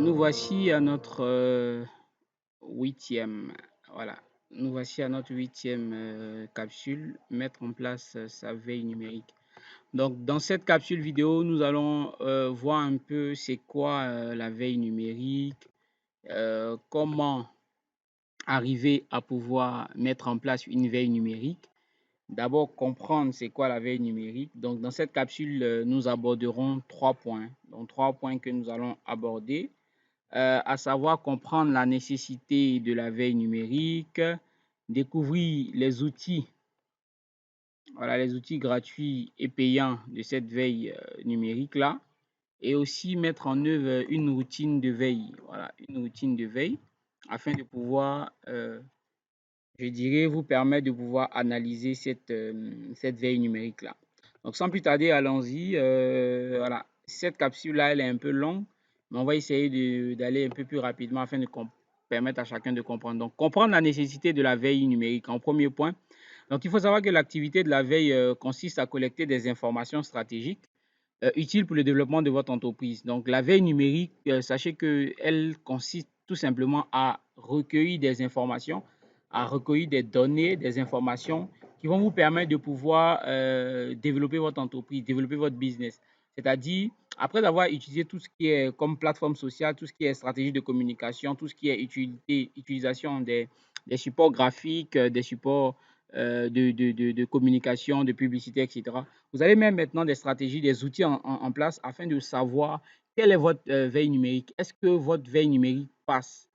Nous voici à notre huitième, voilà, nous voici à notre huitième capsule, mettre en place sa veille numérique. Donc, dans cette capsule vidéo, nous allons voir un peu c'est quoi la veille numérique, comment arriver à pouvoir mettre en place une veille numérique. D'abord, comprendre c'est quoi la veille numérique. Donc, dans cette capsule, nous aborderons trois points. Donc, trois points que nous allons aborder. À savoir comprendre la nécessité de la veille numérique, découvrir les outils, voilà, les outils gratuits et payants de cette veille numérique-là, et aussi mettre en œuvre une routine de veille, voilà, une routine de veille, afin de pouvoir, je dirais, vous permettre de pouvoir analyser cette veille numérique-là. Donc, sans plus tarder, allons-y. Voilà, cette capsule-là, elle est un peu longue, mais on va essayer d'aller un peu plus rapidement afin de permettre à chacun de comprendre. Donc, comprendre la nécessité de la veille numérique en premier point. Donc, il faut savoir que l'activité de la veille consiste à collecter des informations stratégiques utiles pour le développement de votre entreprise. Donc, la veille numérique, sachez qu'elle consiste tout simplement à recueillir des informations, à recueillir des données, des informations qui vont vous permettre de pouvoir développer votre entreprise, développer votre business. C'est-à-dire, après avoir utilisé tout ce qui est comme plateforme sociale, tout ce qui est stratégie de communication, tout ce qui est utilisation des supports graphiques, des supports de communication, de publicité, etc. Vous avez même maintenant des stratégies, des outils en place afin de savoir quelle est votre veille numérique. Est-ce que votre veille numérique passe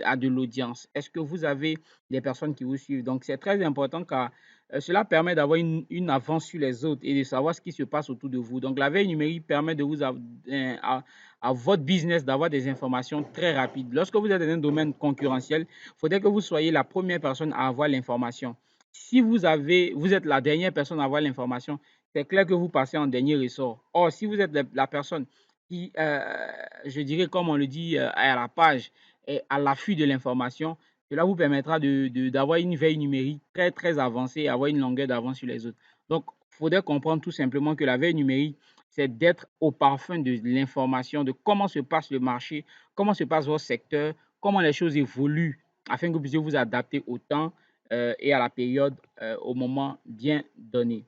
à de l'audience? Est-ce que vous avez des personnes qui vous suivent? Donc, c'est très important car cela permet d'avoir une avance sur les autres et de savoir ce qui se passe autour de vous. Donc, la veille numérique permet de vous à votre business d'avoir des informations très rapides. Lorsque vous êtes dans un domaine concurrentiel, il faudrait que vous soyez la première personne à avoir l'information. Si vous êtes la dernière personne à avoir l'information, c'est clair que vous passez en dernier ressort. Or, si vous êtes la personne qui, je dirais, comme on le dit, à la page et à l'affût de l'information, cela vous permettra d'avoir une veille numérique très, très avancée et avoir une longueur d'avance sur les autres. Donc, il faudrait comprendre tout simplement que la veille numérique, c'est d'être au parfum de l'information, de comment se passe le marché, comment se passe votre secteur, comment les choses évoluent, afin que vous puissiez vous adapter au temps et à la période, au moment bien donné.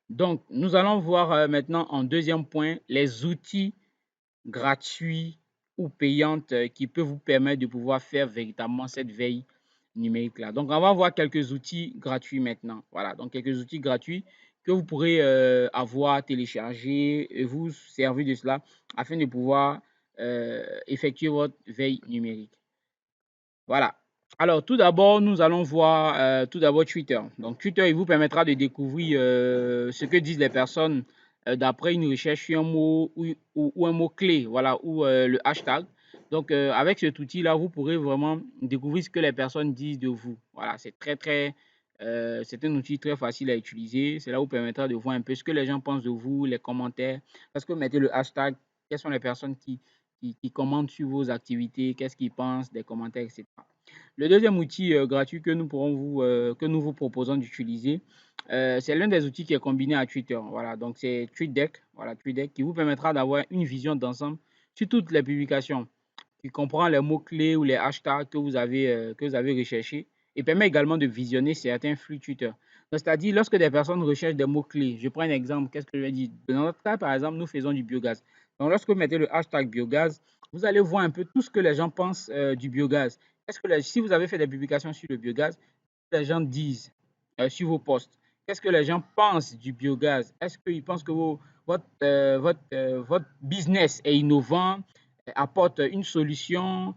Donc, nous allons voir maintenant en deuxième point les outils gratuits ou payantes qui peuvent vous permettre de pouvoir faire véritablement cette veille numérique-là. Donc, on va voir quelques outils gratuits maintenant. Voilà, donc quelques outils gratuits que vous pourrez avoir téléchargés et vous servir de cela afin de pouvoir effectuer votre veille numérique. Voilà. Alors, tout d'abord, nous allons voir tout d'abord Twitter. Donc, Twitter, il vous permettra de découvrir ce que disent les personnes d'après une recherche sur un mot ou un mot-clé, voilà, ou le hashtag. Donc, avec cet outil-là, vous pourrez vraiment découvrir ce que les personnes disent de vous. Voilà, c'est un outil très facile à utiliser. Cela vous permettra de voir un peu ce que les gens pensent de vous, les commentaires. Parce que vous mettez le hashtag, quelles sont les personnes qui commentent sur vos activités, qu'est-ce qu'ils pensent, des commentaires, etc. Le deuxième outil gratuit que nous vous proposons d'utiliser, c'est l'un des outils qui est combiné à Twitter. Voilà, donc c'est TweetDeck, voilà, TweetDeck qui vous permettra d'avoir une vision d'ensemble sur toutes les publications, qui comprend les mots-clés ou les hashtags que vous avez recherchés et permet également de visionner certains flux Twitter. C'est-à-dire, lorsque des personnes recherchent des mots-clés, je prends un exemple, qu'est-ce que je vais dire? Dans notre cas, par exemple, nous faisons du biogaz. Donc, lorsque vous mettez le hashtag biogaz, vous allez voir un peu tout ce que les gens pensent du biogaz. Si vous avez fait des publications sur le biogaz, les gens disent sur vos posts, qu'est-ce que les gens pensent du biogaz? Est-ce qu'ils pensent que votre business est innovant, apporte une solution?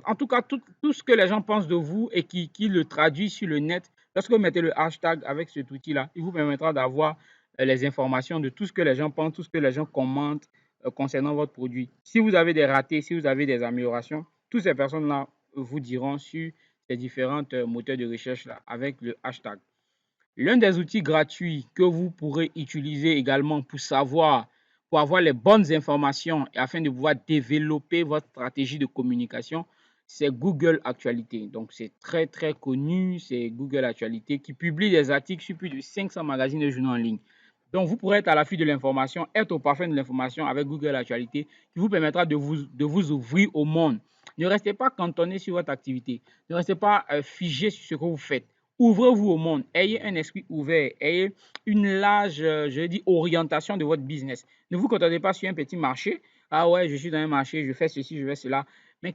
En tout cas, tout ce que les gens pensent de vous et qui le traduit sur le net, lorsque vous mettez le hashtag avec cet outil-là, il vous permettra d'avoir les informations de tout ce que les gens pensent, tout ce que les gens commentent concernant votre produit. Si vous avez des ratés, si vous avez des améliorations, toutes ces personnes-là vous diront sur ces différents moteurs de recherche là avec le hashtag. L'un des outils gratuits que vous pourrez utiliser également pour avoir les bonnes informations et afin de pouvoir développer votre stratégie de communication, c'est Google Actualité. Donc, c'est très, très connu. C'est Google Actualité qui publie des articles sur plus de 500 magazines de journaux en ligne. Donc, vous pourrez être à l'affût de l'information, être au parfum de l'information avec Google Actualité qui vous permettra de vous ouvrir au monde. Ne restez pas cantonné sur votre activité. Ne restez pas figé sur ce que vous faites. Ouvrez-vous au monde. Ayez un esprit ouvert. Ayez une large, je dis, orientation de votre business. Ne vous contentez pas sur un petit marché. Ah ouais, je suis dans un marché, je fais ceci, je fais cela. Mais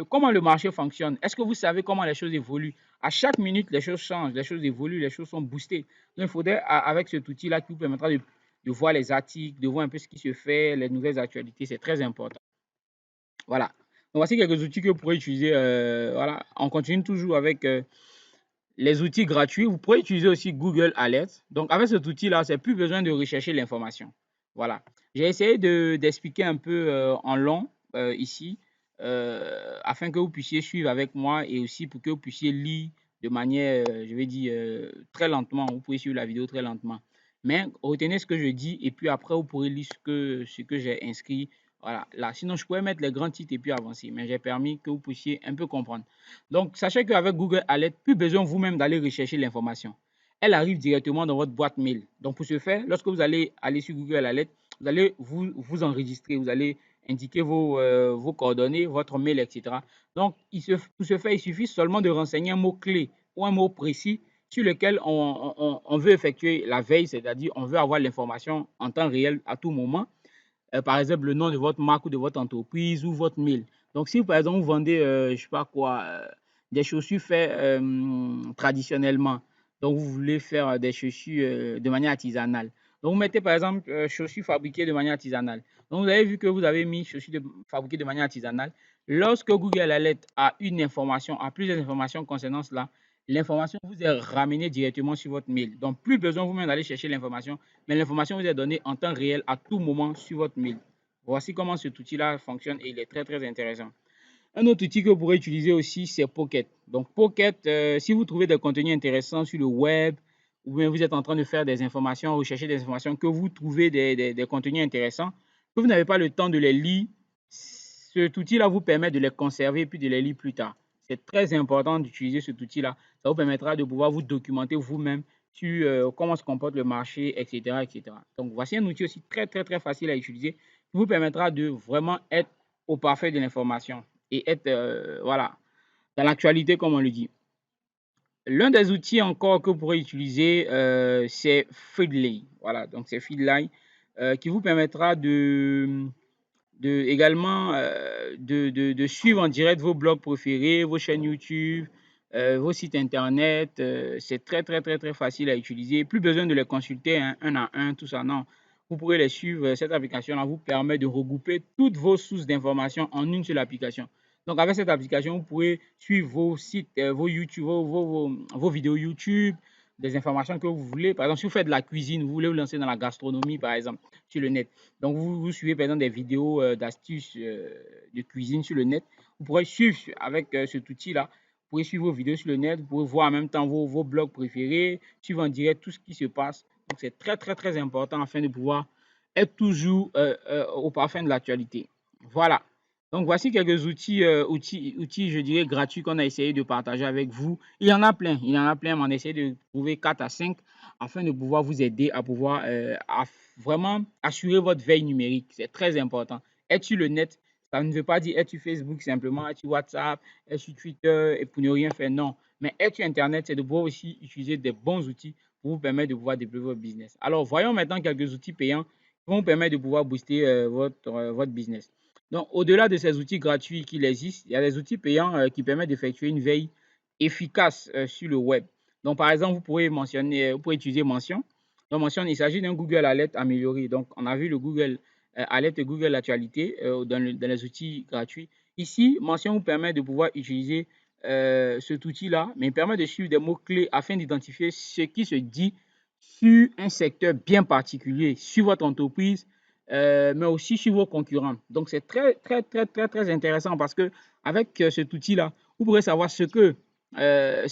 comment le marché fonctionne? Est-ce que vous savez comment les choses évoluent? À chaque minute, les choses changent, les choses évoluent, les choses sont boostées. Donc, il faudrait, avec cet outil-là, qui vous permettra de voir les articles, de voir un peu ce qui se fait, les nouvelles actualités. C'est très important. Voilà. Donc, voici quelques outils que vous pourrez utiliser. Voilà. On continue toujours avec les outils gratuits. Vous pourrez utiliser aussi Google Alerts. Donc, avec cet outil-là, c'est plus besoin de rechercher l'information. Voilà. J'ai essayé d'expliquer un peu en long ici, afin que vous puissiez suivre avec moi et aussi pour que vous puissiez lire de manière, je vais dire, très lentement. Vous pouvez suivre la vidéo très lentement. Mais retenez ce que je dis et puis après, vous pourrez lire ce que j'ai inscrit. Voilà, là. Sinon, je pourrais mettre les grands titres et puis avancer. Mais j'ai permis que vous puissiez un peu comprendre. Donc, sachez qu'avec Google Alert, plus besoin vous-même d'aller rechercher l'information. Elle arrive directement dans votre boîte mail. Donc, pour ce faire, lorsque vous allez aller sur Google Alert, vous allez vous enregistrer, vous allez indiquer vos coordonnées, votre mail, etc. Donc, pour ce faire, il suffit seulement de renseigner un mot-clé ou un mot précis sur lequel on veut effectuer la veille, c'est-à-dire on veut avoir l'information en temps réel à tout moment. Par exemple, le nom de votre marque ou de votre entreprise ou votre mail. Donc, si par exemple, vous vendez, je ne sais pas quoi, des chaussures faites traditionnellement, donc vous voulez faire des chaussures de manière artisanale. Donc, vous mettez par exemple chaussures fabriquées de manière artisanale. Donc, vous avez vu que vous avez mis chaussures fabriquées de manière artisanale. Lorsque Google Alert a une information, a plusieurs informations concernant cela, l'information vous est ramenée directement sur votre mail. Donc, plus besoin vous-même d'aller chercher l'information, mais l'information vous est donnée en temps réel à tout moment sur votre mail. Voici comment cet outil-là fonctionne et il est très, très intéressant. Un autre outil que vous pourrez utiliser aussi, c'est Pocket. Donc, Pocket, si vous trouvez des contenus intéressants sur le web, ou bien vous êtes en train de faire des informations, rechercher des informations, que vous trouvez des contenus intéressants, que vous n'avez pas le temps de les lire, cet outil-là vous permet de les conserver puis de les lire plus tard. C'est très important d'utiliser cet outil-là. Ça vous permettra de pouvoir vous documenter vous-même sur comment se comporte le marché, etc., etc. Donc, voici un outil aussi très, très, très facile à utiliser qui vous permettra de vraiment être au parfait de l'information et être voilà, dans l'actualité, comme on le dit. L'un des outils encore que vous pourrez utiliser, c'est Feedly. Voilà, donc c'est Feedly qui vous permettra également de suivre en direct vos blogs préférés, vos chaînes YouTube, vos sites internet. C'est très, très, très, très facile à utiliser. Plus besoin de les consulter hein, un à un, tout ça. Non, vous pourrez les suivre. Cette application-là vous permet de regrouper toutes vos sources d'informations en une seule application. Donc, avec cette application, vous pourrez suivre vos sites, vos YouTube, vos vidéos YouTube, des informations que vous voulez. Par exemple, si vous faites de la cuisine, vous voulez vous lancer dans la gastronomie, par exemple, sur le net. Donc, vous suivez par exemple des vidéos d'astuces de cuisine sur le net. Vous pourrez suivre avec cet outil-là. Vous pourrez suivre vos vidéos sur le net. Vous pourrez voir en même temps vos blogs préférés, suivre en direct tout ce qui se passe. Donc, c'est très, très, très important afin de pouvoir être toujours au parfum de l'actualité. Voilà. Donc, voici quelques outils, je dirais, gratuits qu'on a essayé de partager avec vous. Il y en a plein, il y en a plein, mais on a essayé de trouver 4 à 5 afin de pouvoir vous aider à pouvoir vraiment assurer votre veille numérique. C'est très important. Être sur le net, ça ne veut pas dire être sur Facebook simplement, être sur WhatsApp, être sur Twitter et pour ne rien faire. Non. Mais être sur Internet, c'est de pouvoir aussi utiliser des bons outils pour vous permettre de pouvoir développer votre business. Alors, voyons maintenant quelques outils payants qui vont vous permettre de pouvoir booster votre business. Donc, au-delà de ces outils gratuits qui existent, il y a des outils payants qui permettent d'effectuer une veille efficace sur le web. Donc, par exemple, vous pouvez utiliser Mention. Donc, Mention, il s'agit d'un Google Alert amélioré. Donc, on a vu le Google Alert et Google Actualité dans les outils gratuits. Ici, Mention vous permet de pouvoir utiliser cet outil-là, mais il permet de suivre des mots-clés afin d'identifier ce qui se dit sur un secteur bien particulier, sur votre entreprise, mais aussi sur vos concurrents. Donc, c'est très, très, très, très, très intéressant parce que avec cet outil-là, vous pourrez savoir ce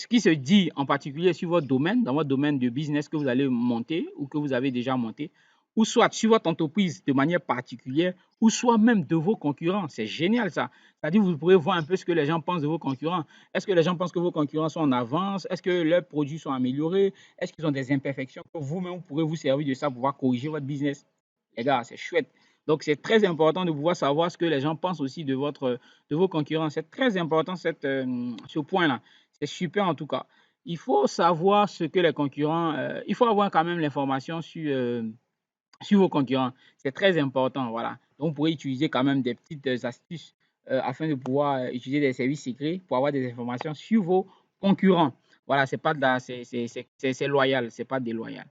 qui se dit en particulier sur votre domaine, dans votre domaine de business que vous allez monter ou que vous avez déjà monté. ou soit sur votre entreprise de manière particulière, ou soit même de vos concurrents. C'est génial ça. C'est-à-dire vous pourrez voir un peu ce que les gens pensent de vos concurrents. Est-ce que les gens pensent que vos concurrents sont en avance? Est-ce que leurs produits sont améliorés? Est-ce qu'ils ont des imperfections que vous-même vous pourrez vous servir de ça pour pouvoir corriger votre business? Les gars, c'est chouette. Donc, c'est très important de pouvoir savoir ce que les gens pensent aussi de vos concurrents. C'est très important ce point-là. C'est super en tout cas. Il faut savoir ce que les concurrents, il faut avoir quand même l'information sur vos concurrents. C'est très important, voilà. Donc, vous pourrez utiliser quand même des petites astuces afin de pouvoir utiliser des services secrets pour avoir des informations sur vos concurrents. Voilà, c'est pas de la, c'est loyal, c'est pas déloyal.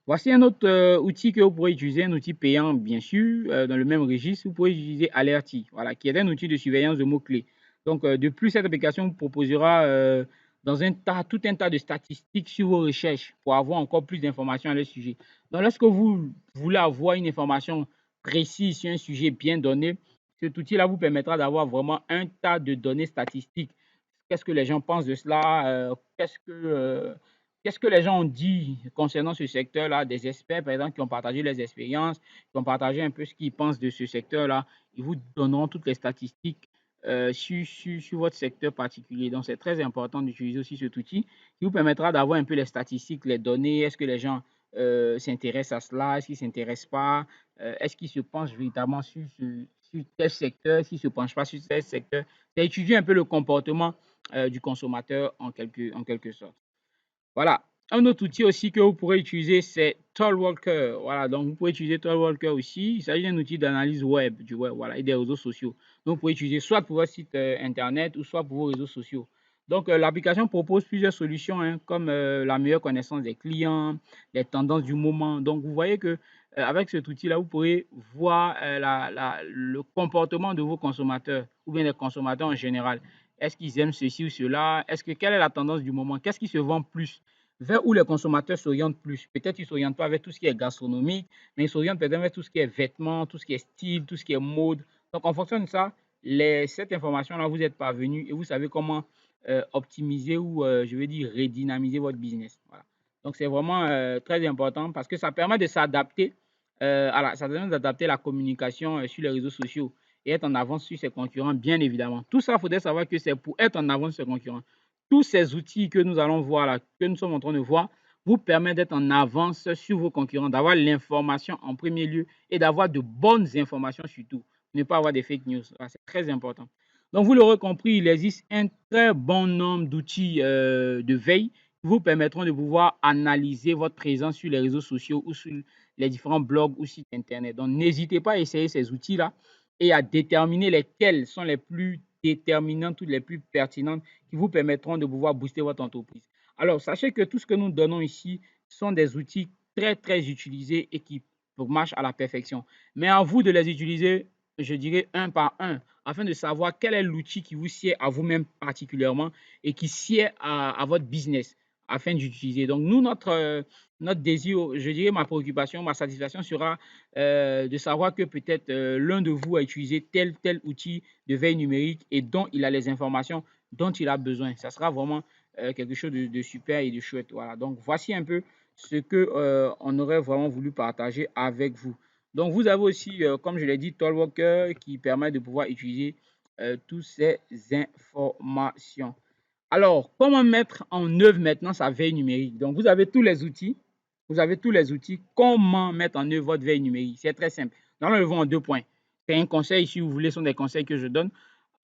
Voici un autre outil que vous pourrez utiliser, un outil payant bien sûr, dans le même registre. Vous pouvez utiliser Alerty, voilà, qui est un outil de surveillance de mots-clés. Donc, de plus, cette application vous proposera tout un tas de statistiques sur vos recherches pour avoir encore plus d'informations à leur sujet. Donc, lorsque vous voulez avoir une information précise sur un sujet bien donné, cet outil-là vous permettra d'avoir vraiment un tas de données statistiques. Qu'est-ce que les gens pensent de cela? Qu'est-ce que les gens ont dit concernant ce secteur-là? Des experts, par exemple, qui ont partagé leurs expériences, qui ont partagé un peu ce qu'ils pensent de ce secteur-là. Ils vous donneront toutes les statistiques sur votre secteur particulier. Donc, c'est très important d'utiliser aussi cet outil qui vous permettra d'avoir un peu les statistiques, les données. Est-ce que les gens s'intéressent à cela? Est-ce qu'ils ne s'intéressent pas? Est-ce qu'ils se penchent véritablement sur tel secteur? Est-ce qu'ils ne se penchent pas sur tel secteur? C'est étudier un peu le comportement du consommateur en quelque sorte. Voilà. Un autre outil aussi que vous pourrez utiliser, c'est Talkwalker. Voilà, donc vous pouvez utiliser Talkwalker aussi. Il s'agit d'un outil d'analyse web, du web, voilà, et des réseaux sociaux. Donc vous pouvez utiliser soit pour votre site internet ou soit pour vos réseaux sociaux. Donc l'application propose plusieurs solutions, hein, comme la meilleure connaissance des clients, les tendances du moment. Donc vous voyez que avec cet outil-là, vous pourrez voir le comportement de vos consommateurs ou bien des consommateurs en général. Est-ce qu'ils aiment ceci ou cela? Quelle est la tendance du moment? Qu'est-ce qui se vend plus? Vers où les consommateurs s'orientent plus? Peut-être qu'ils ne s'orientent pas vers tout ce qui est gastronomique, mais ils s'orientent peut-être vers tout ce qui est vêtements, tout ce qui est style, tout ce qui est mode. Donc, en fonction de ça, cette information-là vous êtes parvenu et vous savez comment optimiser ou, je veux dire, redynamiser votre business. Voilà. Donc, c'est vraiment très important parce que ça permet de s'adapter ça permet d'adapter la communication sur les réseaux sociaux et être en avance sur ses concurrents, bien évidemment. Tout ça, il faudrait savoir que c'est pour être en avance sur ses concurrents. Tous ces outils que nous allons voir là, que nous sommes en train de voir, vous permettent d'être en avance sur vos concurrents, d'avoir l'information en premier lieu et d'avoir de bonnes informations surtout. Ne pas avoir des fake news. C'est très important. Donc, vous l'aurez compris, il existe un très bon nombre d'outils de veille qui vous permettront de pouvoir analyser votre présence sur les réseaux sociaux ou sur les différents blogs ou sites internet. Donc, n'hésitez pas à essayer ces outils-là et à déterminer lesquels sont les plus déterminantes ou les plus pertinentes qui vous permettront de pouvoir booster votre entreprise. Alors, sachez que tout ce que nous donnons ici sont des outils très, très utilisés et qui marchent à la perfection. Mais à vous de les utiliser, je dirais, un par un, afin de savoir quel est l'outil qui vous sied à vous-même particulièrement et qui sied à votre business afin d'utiliser. Donc, nous, notre désir, je dirais ma préoccupation, ma satisfaction sera de savoir que peut-être l'un de vous a utilisé tel outil de veille numérique et dont il a les informations dont il a besoin. Ça sera vraiment quelque chose de super et de chouette. Voilà. Donc, voici un peu ce que on aurait vraiment voulu partager avec vous. Donc, vous avez aussi, comme je l'ai dit, Talkwalker qui permet de pouvoir utiliser toutes ces informations. Alors, comment mettre en œuvre maintenant sa veille numérique? Donc, vous avez tous les outils. Vous avez tous les outils. Comment mettre en œuvre votre veille numérique? C'est très simple. Nous allons le voir en 2 points. C'est un conseil, si vous voulez, ce sont des conseils que je donne.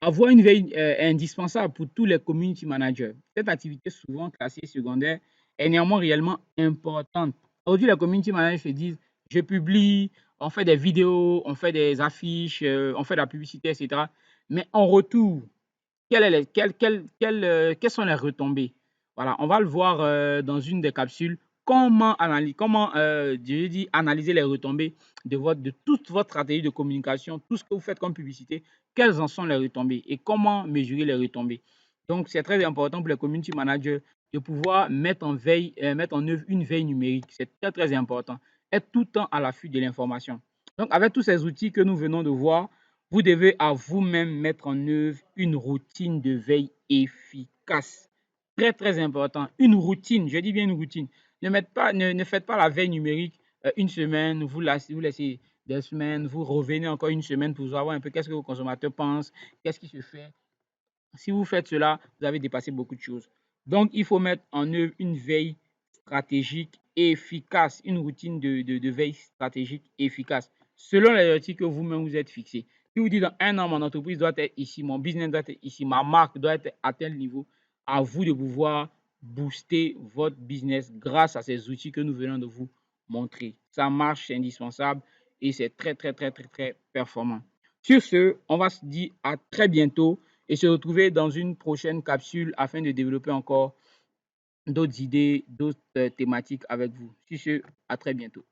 Avoir une veille est indispensable pour tous les community managers. Cette activité, souvent classée secondaire, est néanmoins réellement importante. Aujourd'hui, les community managers se disent, je publie, on fait des vidéos, on fait des affiches, on fait de la publicité, etc. Mais en retour, quelles sont les retombées? Voilà, on va le voir dans une des capsules. Je dis, analyser les retombées de toute votre stratégie de communication, tout ce que vous faites comme publicité, quelles en sont les retombées et comment mesurer les retombées. Donc, c'est très important pour les community managers de pouvoir mettre en œuvre une veille numérique. C'est très, très important. Être tout le temps à l'affût de l'information. Donc, avec tous ces outils que nous venons de voir, vous devez à vous-même mettre en œuvre une routine de veille efficace. Très, très important. Une routine, je dis bien une routine. Ne faites pas la veille numérique une semaine, vous laissez des semaines, vous revenez encore une semaine pour savoir un peu qu'est-ce que vos consommateurs pensent, qu'est-ce qui se fait. Si vous faites cela, vous avez dépassé beaucoup de choses. Donc, il faut mettre en œuvre une veille stratégique et efficace, une routine de veille stratégique et efficace, selon les objectifs que vous-même vous êtes fixés. Si vous dites dans un an, mon entreprise doit être ici, mon business doit être ici, ma marque doit être à tel niveau, à vous de pouvoir booster votre business grâce à ces outils que nous venons de vous montrer. Ça marche, c'est indispensable et c'est très, très, très, très, très performant. Sur ce, on va se dire à très bientôt et se retrouver dans une prochaine capsule afin de développer encore d'autres idées, d'autres thématiques avec vous. Sur ce, à très bientôt.